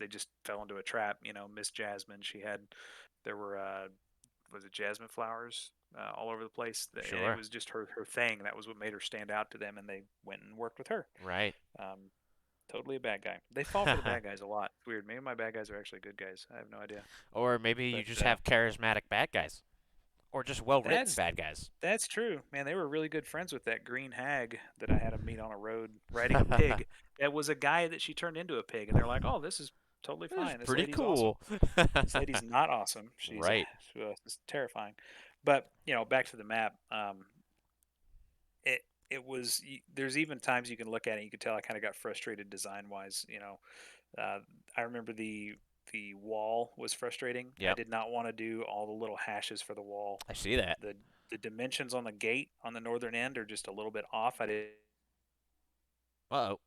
S2: fell into a trap. Miss Jasmine. There were was it jasmine flowers all over the place, and it
S1: Sure.
S2: was just her thing. That was what made her stand out to them, and they went and worked with her.
S1: Right.
S2: Um, Totally a bad guy. They fall for the bad guys a lot. It's weird. Maybe my bad guys are actually good guys. I have no idea.
S1: Or maybe you
S2: But
S1: just have charismatic bad guys, or just well-written
S2: that's
S1: bad guys.
S2: that's true, man. They were really good friends with that green hag that I had to meet on a road riding a pig. That was a guy that she turned into a pig, and they're like, "Oh, this is totally
S1: That's
S2: fine. This
S1: pretty
S2: lady's awesome."
S1: cool.
S2: This lady's not awesome. She's
S1: Right.
S2: just terrifying. But back to the map. It it was. There's even times you can look at it, and you can tell I kind of got frustrated design wise. Uh, I remember the wall was frustrating. I
S1: Yep.
S2: did not want to do all the little hashes for the wall.
S1: I see that.
S2: The dimensions on the gate on the northern end are just a little bit off. I did
S1: Uh-oh.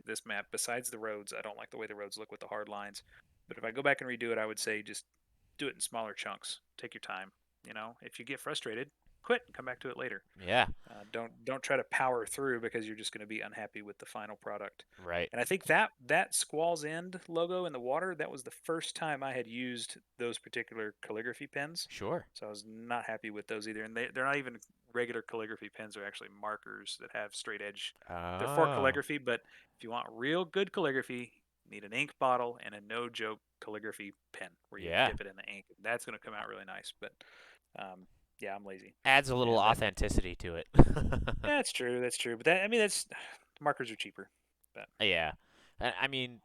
S2: this map. Besides the roads, I don't like the way the roads look with the hard lines. But if I go back and redo it, I would say just do it in smaller chunks. Take your time. If you get frustrated, quit and come back to it later.
S1: Yeah.
S2: Don't try to power through because you're just going to be unhappy with the final product.
S1: Right.
S2: And I think that Squall's End logo in the water, that was the first time I had used those particular calligraphy pens.
S1: Sure.
S2: So I was not happy with those either. And they're not even regular calligraphy pens; they're actually markers that have straight edge. They're for
S1: Oh.
S2: calligraphy, but if you want real good calligraphy, you need an ink bottle and a no joke calligraphy pen where you
S1: Yeah.
S2: dip it in the ink. That's going to come out really nice. But um, yeah, I'm lazy.
S1: Adds a little
S2: And that
S1: authenticity to it.
S2: That's true. That's true. But I mean, that's markers are cheaper. But
S1: Yeah. I mean,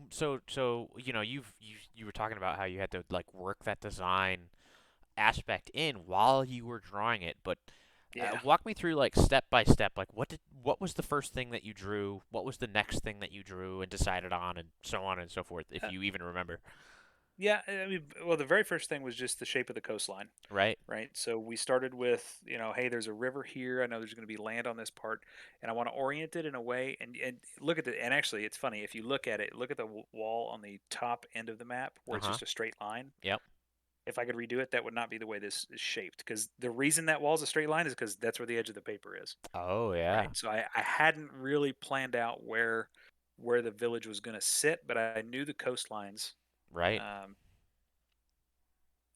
S1: so you were talking about how you had to like work that design aspect in while you were drawing it, but
S2: yeah,
S1: walk me through like step by step. Like what was the first thing that you drew? What was the next thing that you drew and decided on, and so on and so forth, if
S2: uh,
S1: you even remember?
S2: yeah. I mean, well, the very first thing was just the shape of the coastline,
S1: Right.
S2: right? So we started with, hey, there's a river here. I know there's going to be land on this part, and I want to orient it in a way. And look at the. And actually, it's funny if you look at it. Look at the wall on the top end of the map where
S1: Uh
S2: it's
S1: huh.
S2: just a straight line.
S1: Yep.
S2: If I could redo it, that would not be the way this is shaped. Because the reason that wall's a straight line is because that's where the edge of the paper is.
S1: Oh yeah.
S2: Right. So I hadn't really planned out where the village was going to sit, but I knew the coastlines.
S1: Right.
S2: Um,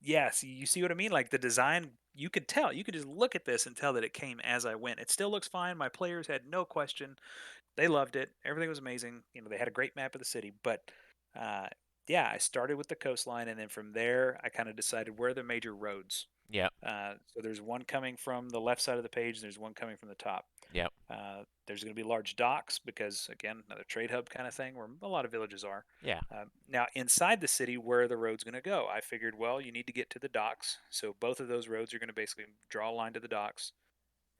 S2: yeah, so you see what I mean? Like the design, you could tell. You could just look at this and tell that it came as I went. It still looks fine. My players had no question. They loved it. Everything was amazing. They had a great map of the city. But uh, yeah, I started with the coastline, and then from there, I kind of decided where are the major roads.
S1: Yep.
S2: So there's one coming from the left side of the page, and there's one coming from the top.
S1: Yep.
S2: There's going to be large docks because, again, another trade hub kind of thing where a lot of villages are.
S1: Yeah.
S2: Now, inside the city, where are the roads going to go? I figured, well, you need to get to the docks. So both of those roads are going to basically draw a line to the docks.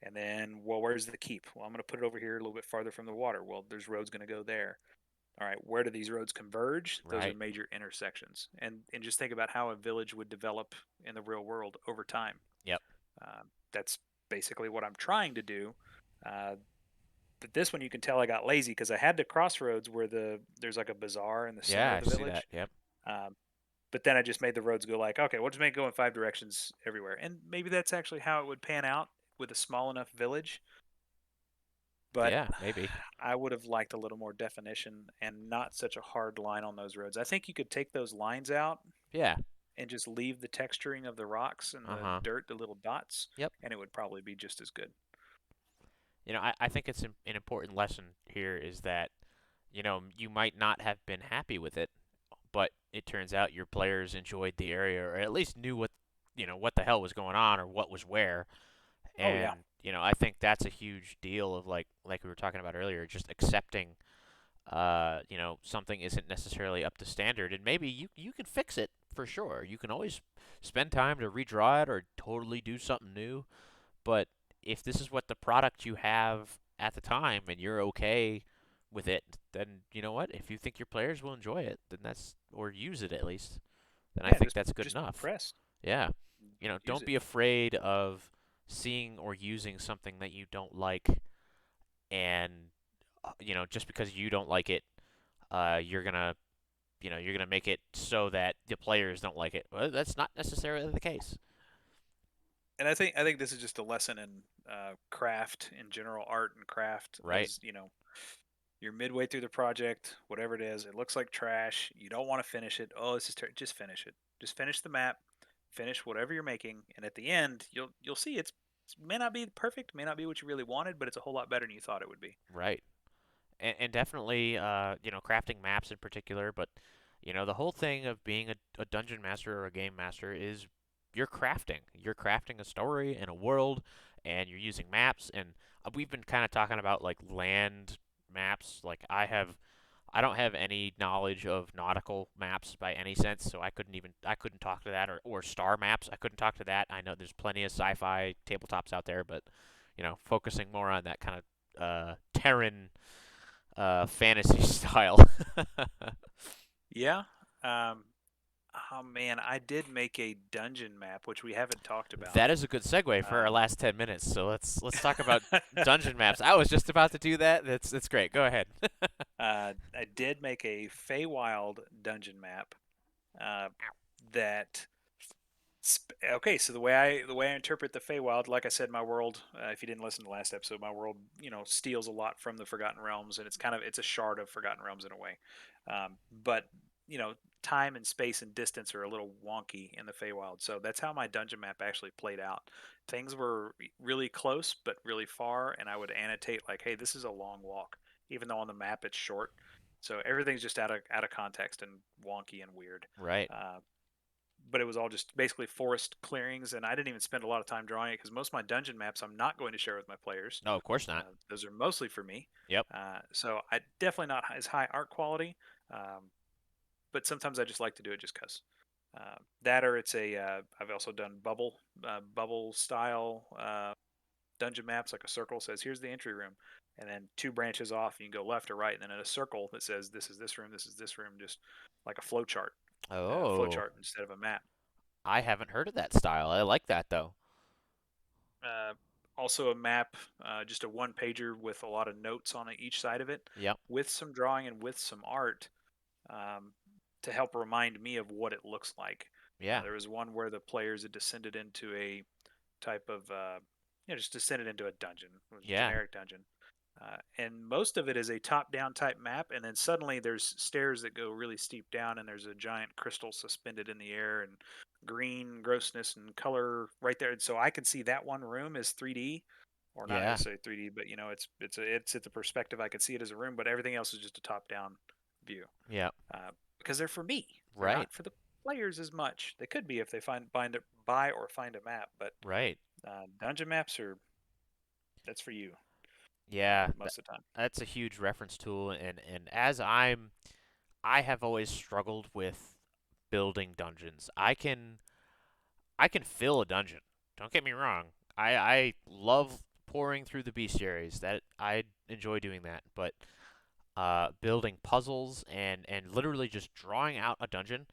S2: And then, well, where's the keep? Well, I'm going to put it over here a little bit farther from the water. Well, there's roads going to go there. All right, where do these roads converge? Those are
S1: Right.
S2: major intersections. And just think about how a village would develop in the real world over time.
S1: Yep.
S2: That's basically what I'm trying to do. Uh, but this one you can tell I got lazy because I had the crossroads where there's like a bazaar in the center
S1: Yeah,
S2: of
S1: I
S2: the
S1: see that.
S2: village.
S1: Yep.
S2: Um, but then I just made the roads go like, okay, we'll just make it go in 5 directions everywhere. And maybe that's actually how it would pan out with a small enough village. But
S1: Yeah, maybe.
S2: I would have liked a little more definition and not such a hard line on those roads. I think you could take those lines out
S1: Yeah.
S2: and just leave the texturing of the rocks and the
S1: Uh-huh.
S2: dirt, the little dots,
S1: Yep.
S2: and it would probably be just as good.
S1: I think it's an important lesson here is that, you might not have been happy with it, but it turns out your players enjoyed the area or at least knew what the hell was going on or what was where.
S2: Oh yeah,
S1: And, I think that's a huge deal of like we were talking about earlier, just accepting something isn't necessarily up to standard and maybe you can fix it for sure. You can always spend time to redraw it or totally do something new, but if this is what the product you have at the time and you're okay with it, then you know what? If you think your players will enjoy it, then that's or use it at least, then I
S2: yeah.
S1: think
S2: Just
S1: that's good
S2: just
S1: enough.
S2: press,
S1: Yeah.
S2: use
S1: Don't
S2: it.
S1: be afraid of seeing or using something that you don't like and just because you don't like it, you're gonna you're gonna make it so that the players don't like it. Well, that's not necessarily the case,
S2: And I think this is just a lesson in craft in general, art and craft.
S1: right?
S2: Is you're midway through the project, whatever it is, it looks like trash. You don't want to finish it. Oh, this is just finish it. Just finish the map, finish whatever you're making, and at the end, you'll see it may not be perfect, may not be what you really wanted, but it's a whole lot better than you thought it would be.
S1: Right. And definitely, crafting maps in particular, but the whole thing of being a dungeon master or a game master is you're crafting. You're crafting a story and a world, and you're using maps. And we've been kind of talking about like land maps. I don't have any knowledge of nautical maps by any sense, so I couldn't talk to that or star maps. I couldn't talk to that. I know there's plenty of sci-fi tabletops out there, but focusing more on that kind of Terran fantasy style.
S2: Yeah. Um, oh man, I did make a dungeon map, which we haven't talked about.
S1: That is a good segue for our
S2: Um,
S1: last 10 minutes. So let's talk about dungeon maps. I was just about to do that. That's great. Go ahead.
S2: I did make a Feywild dungeon map uh, that okay, so the way I interpret the Feywild, like I said, my world. If you didn't listen to the last episode, my world, steals a lot from the Forgotten Realms, and it's a shard of Forgotten Realms in a way. But you know, time and space and distance are a little wonky in the Feywild, so that's how my dungeon map actually played out. Things were really close but really far, and I would annotate like, "Hey, this is a long walk," even though on the map it's short. So everything's just out of context and wonky and weird.
S1: Right.
S2: Uh, but it was all just basically forest clearings, and I didn't even spend a lot of time drawing it because most of my dungeon maps I'm not going to share with my players.
S1: No, of course not.
S2: Those are mostly for me.
S1: Yep.
S2: So I definitely not as high art quality, but sometimes I just like to do it just because. That or it's a I've also done bubble style dungeon maps, like a circle says here's the entry room, and then two branches off you can go left or right, and then in a circle that says this is this room, this is this room, just like a flow
S1: Oh,
S2: chart instead of a map.
S1: I haven't heard of that style. I like that though.
S2: Uh, Also a map, just a one pager with a lot of notes on each side of it,
S1: Yep.
S2: with some drawing and with some art, um, to help remind me of what it looks like.
S1: Yeah.
S2: There was one where the players had descended into a type of, just descended into a dungeon, a
S1: Yeah.
S2: generic dungeon. And most of it is a top-down type map, and then suddenly there's stairs that go really steep down, and there's a giant crystal suspended in the air, and green grossness and color right there. And so I can see that one room is 3D, or not
S1: Yeah.
S2: necessarily 3D, but it's at the perspective I can see it as a room, but everything else is just a top-down view.
S1: Yep.
S2: Because they're for me, they're
S1: Right.
S2: not for the players as much. They could be if they buy or find a map, but
S1: Right.
S2: dungeon maps are that's for you
S1: Yeah.
S2: most of the time.
S1: That's a huge reference tool and I have always struggled with building dungeons. I can fill a dungeon. Don't get me wrong. I love pouring through the bestiaries. That I enjoy doing that, but building puzzles and literally just drawing out a dungeon.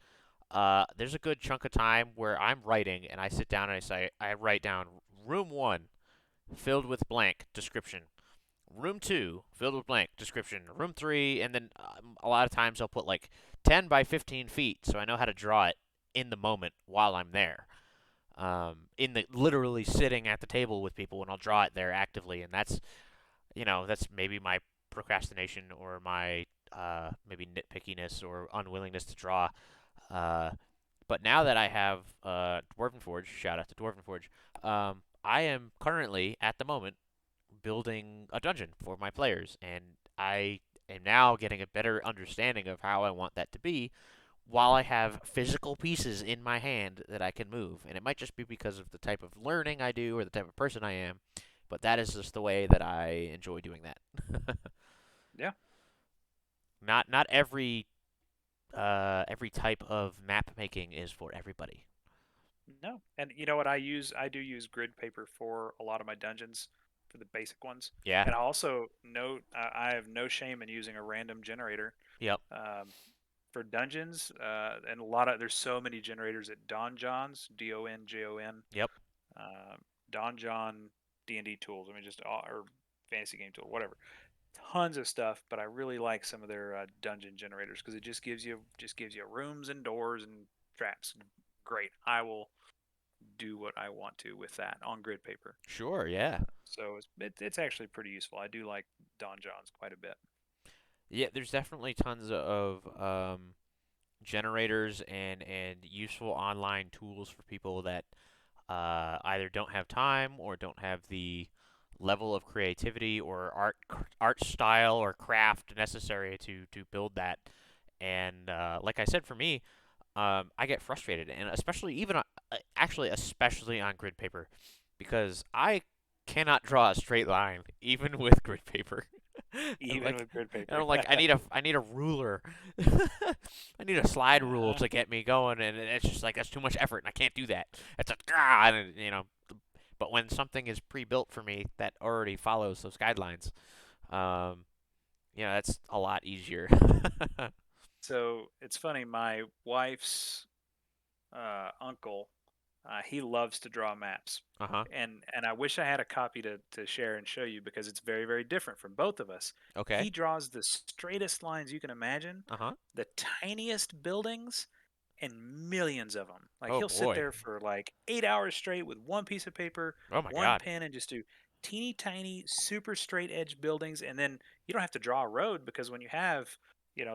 S1: There's a good chunk of time where I'm writing and I sit down and I write down room one filled with blank description. Room two filled with blank description. Room three, and then a lot of times I'll put like 10 by 15 feet, so I know how to draw it in the moment while I'm there. In the literally sitting at the table with people, and I'll draw it there actively, and that's maybe my procrastination or my maybe nitpickiness or unwillingness to draw. Uh, but now that I have Dwarven Forge, shout out to Dwarven Forge, I am currently at the moment building a dungeon for my players, and I am now getting a better understanding of how I want that to be while I have physical pieces in my hand that I can move. And it might just be because of the type of learning I do or the type of person I am, but that is just the way that I enjoy doing that.
S2: Yeah.
S1: Not every type of map making is for everybody.
S2: No. And you know what I use? I do use grid paper for a lot of my dungeons, for the basic ones.
S1: Yeah.
S2: And I also note I have no shame in using a random generator
S1: Yep.
S2: um, for dungeons. And there's so many generators at Donjons, Donjon,
S1: Yep.
S2: uh, Donjon D&D tools. I mean, just all, or fantasy game tool, whatever. Tons of stuff, but I really like some of their dungeon generators because it just gives you rooms and doors and traps. Great. I will do what I want to with that on grid paper.
S1: Sure. Yeah.
S2: So it's actually pretty useful. I do like donjons quite a bit.
S1: Yeah. There's definitely tons of generators and useful online tools for people that either don't have time or don't have the level of creativity or art style or craft necessary to build that. And like I said, for me, I get frustrated, and especially actually especially on grid paper, because I cannot draw a straight line even with grid paper. And
S2: Even
S1: like,
S2: with grid
S1: and
S2: paper.
S1: I'm like, I need a ruler. I need a slide rule
S2: Yeah.
S1: to get me going, and it's just like that's too much effort, and I can't do that. It's like ah, and. But when something is pre-built for me that already follows those guidelines, um, that's a lot easier.
S2: So it's funny. My wife's uncle, he loves to draw maps,
S1: Uh huh.
S2: and I wish I had a copy to share and show you because it's very very different from both of us.
S1: Okay.
S2: He draws the straightest lines you can imagine,
S1: Uh huh.
S2: the tiniest buildings, and millions of them. Like
S1: Oh
S2: he'll sit
S1: boy.
S2: there for like 8 hours straight with one piece of paper,
S1: Oh my
S2: one
S1: God.
S2: pen, and just do teeny tiny, super straight edge buildings. And then you don't have to draw a road because when you have,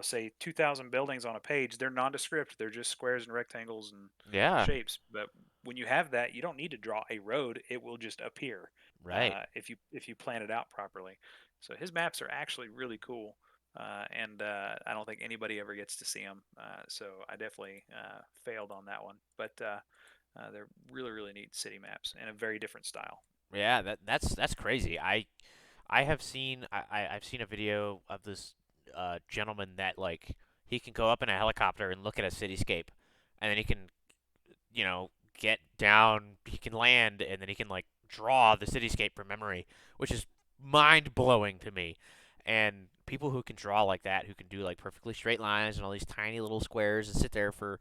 S2: say 2,000 buildings on a page, they're nondescript. They're just squares and rectangles and
S1: Yeah.
S2: shapes. But when you have that, you don't need to draw a road. It will just appear
S1: Right.
S2: if you plan it out properly. So his maps are actually really cool. And I don't think anybody ever gets to see them. So I definitely failed on that one. But they're really, really neat city maps and a very different style.
S1: Yeah. That's crazy. I've seen a video of this gentleman that like he can go up in a helicopter and look at a cityscape, and then he can get down. He can land, and then he can like draw the cityscape from memory, which is mind blowing to me. And people who can draw like that, who can do like perfectly straight lines and all these tiny little squares and sit there for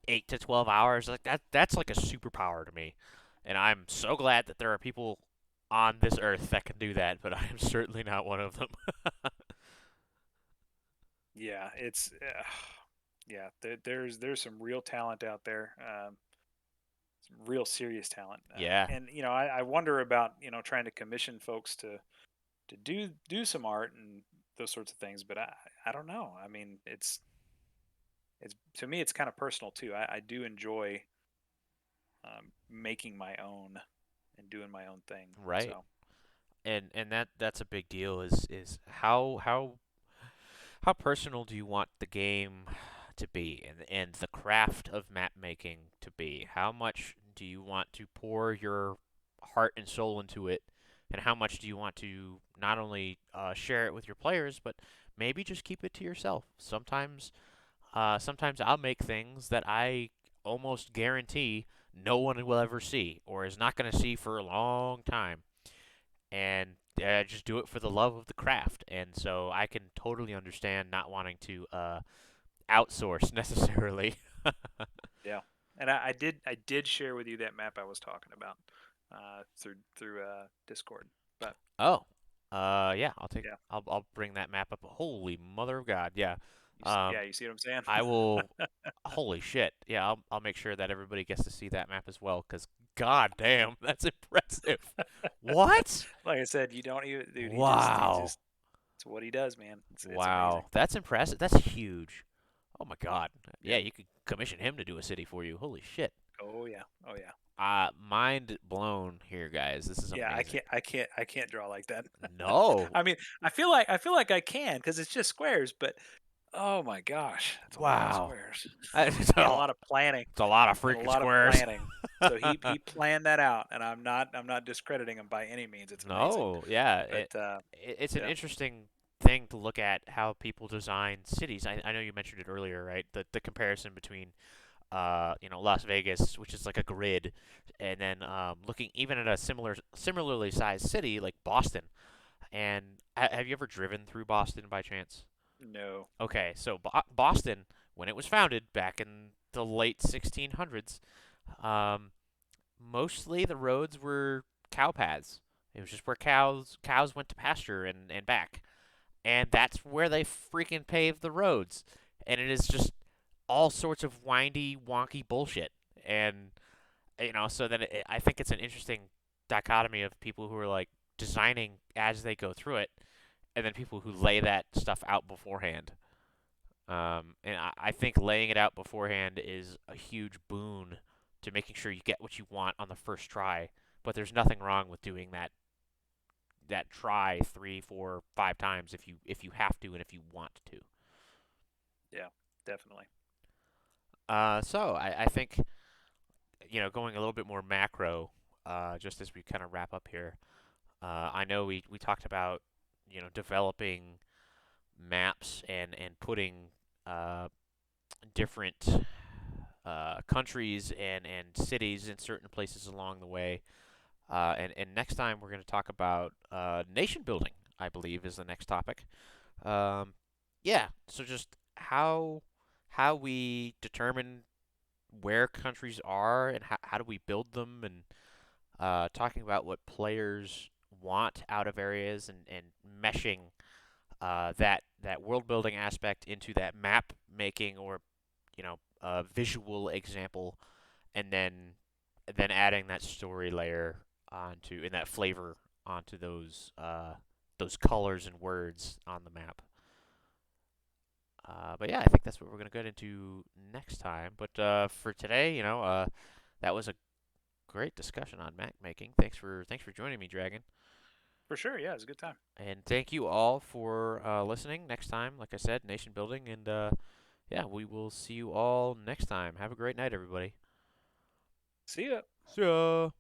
S1: 8 to 12 hours, like that's like a superpower to me. And I'm so glad that there are people on this earth that can do that, but I am certainly not one of them.
S2: Yeah, it's yeah. There's some real talent out there. Some real serious talent.
S1: Yeah,
S2: And I wonder about trying to commission folks to do some art and those sorts of things. But I don't know. I mean, it's to me it's kind of personal too. I do enjoy making my own and doing my own thing.
S1: right.
S2: So
S1: And that's a big deal is how personal do you want the game to be and the craft of map making to be? How much do you want to pour your heart and soul into it? And how much do you want to not only share it with your players, but maybe just keep it to yourself? Sometimes I'll make things that I almost guarantee no one will ever see or is not going to see for a long time. and just do it for the love of the craft. And so I can totally understand not wanting to outsource necessarily.
S2: Yeah, and I did share with you that map I was talking about through Discord. But
S1: Oh, yeah,
S2: yeah,
S1: I'll bring that map up. Holy mother of God, yeah.
S2: yeah,
S1: Um,
S2: you see what I'm saying?
S1: I will. Holy shit, yeah. I'll make sure that everybody gets to see that map as well, cause god damn, that's impressive. What?
S2: Like I said, you don't even, dude. He just,
S1: Wow,
S2: it's what he does, man. It's amazing.
S1: wow, that's impressive. That's huge. Oh my god, yeah.
S2: Yeah.
S1: You could commission him to do a city for you. Holy shit.
S2: Oh yeah. Oh yeah.
S1: Mind blown here, guys. This is
S2: Yeah. I
S1: amazing.
S2: can't. I can't draw like that.
S1: No.
S2: I mean, I feel like I can because it's just squares. But oh my gosh, that's a lot of
S1: Wow.
S2: squares
S1: It's
S2: and a lot of planning
S1: a lot of
S2: and a
S1: freaking
S2: lot of
S1: squares.
S2: planning. So he planned that out, and I'm not discrediting him by any means. It's amazing.
S1: No, yeah,
S2: But
S1: it's an
S2: yeah.
S1: interesting thing to look at how people design cities. I know you mentioned it earlier, right? The comparison between Las Vegas, which is like a grid, and then looking even at a similarly sized city like Boston. And have you ever driven through Boston by chance?
S2: No.
S1: Okay, so Boston, when it was founded back in the late 1600s, um, mostly the roads were cow paths. It was just where cows went to pasture and back, and that's where they freaking paved the roads. And it is just all sorts of windy, wonky bullshit. And so then I think it's an interesting dichotomy of people who are like designing as they go through it, and then people who lay that stuff out beforehand. And I think laying it out beforehand is a huge boon to making sure you get what you want on the first try. But there's nothing wrong with doing that try 3, 4, 5 times if you have to and if you want to.
S2: Yeah. Definitely.
S1: So I think going a little bit more macro, just as we kind of wrap up here. I know we talked about developing maps and putting uh, different countries and cities in certain places along the way. And next time we're going to talk about nation building, I believe, is the next topic. Um, yeah, so just how we determine where countries are and how do we build them, and talking about what players want out of areas, and meshing that world building aspect into that map making, or visual example, and then adding that story layer onto and that flavor onto those colors and words on the map. But yeah, I think that's what we're gonna get into next time. But for today, that was a great discussion on map making. Thanks for joining me, Dragon.
S2: For sure. Yeah. It's a good time.
S1: And thank you all for listening. Next time, like I said, nation building, and yeah, we will see you all next time. Have a great night, everybody.
S2: See ya.
S1: See ya.